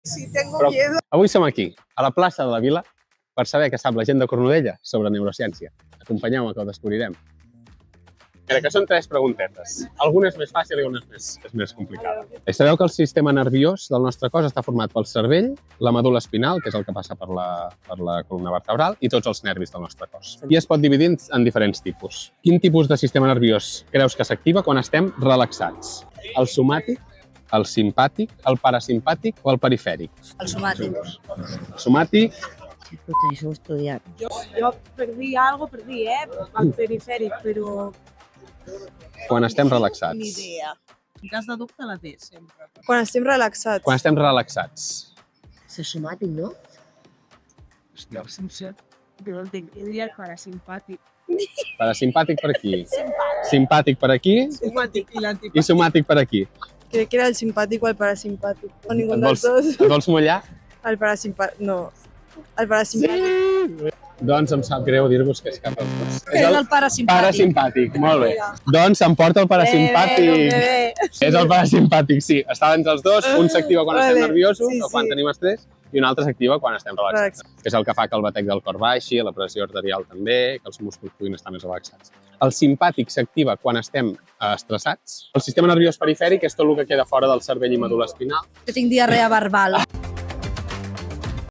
Sí, tengo Però miedo. avui som aquí, a la plaça de la Vila, per saber què sap la gent de Cornudella sobre neurociència. Acompanyeu-me que ho descobrirem. Mira, que són 3 preguntetes. Alguna és més fàcil i alguna és més complicada. Sabeu que el sistema nerviós del nostre cos està format pel cervell, la medul·la espinal, que és el que passa per la columna vertebral, i tots els nervis del nostre cos. I es pot dividir en diferents tipus. Quin tipus de sistema nerviós creus que s'activa quan estem relaxats? El somàtic, el simpàtic, el parasimpàtic o el perifèric? El somàtic. El somàtic, Puta, això ho he estudiat. Yo perdí algo, al periférico, pero quan estem relaxats. ni idea. En cas de dubte la té, sempre. Quan estem relaxats. Quan estem relaxats. És somàtic, no? Hòstia, sense... Jo diria el parasimpàtic. Parasimpàtic per aquí. Simpàtic per aquí Simpàtic i l'antipàtic. i somàtic per aquí. Crec que era el simpático o el parasimpático. O ninguno Et de los dos. et vols mullar? El parasimpático. No. El parasimpático. Doncs em sap greu dir-vos que és cap dels dos. És el parasimpàtic. Parasimpàtic, molt bé. Doncs s'emporta el parasimpàtic. És el parasimpàtic, sí. Està entre els dos. Un s'activa quan estem Vale, nerviosos sí, o quan sí. tenim estrès i un altre s'activa quan estem relaxats. Que és el que fa que el batec del cor baixi, la pressió arterial també, que els músculs puguin estar més relaxats. El simpàtic s'activa quan estem estressats. El sistema nerviós perifèric és tot el que queda fora del cervell i medul·la espinal. Que tinc diarrea verbal.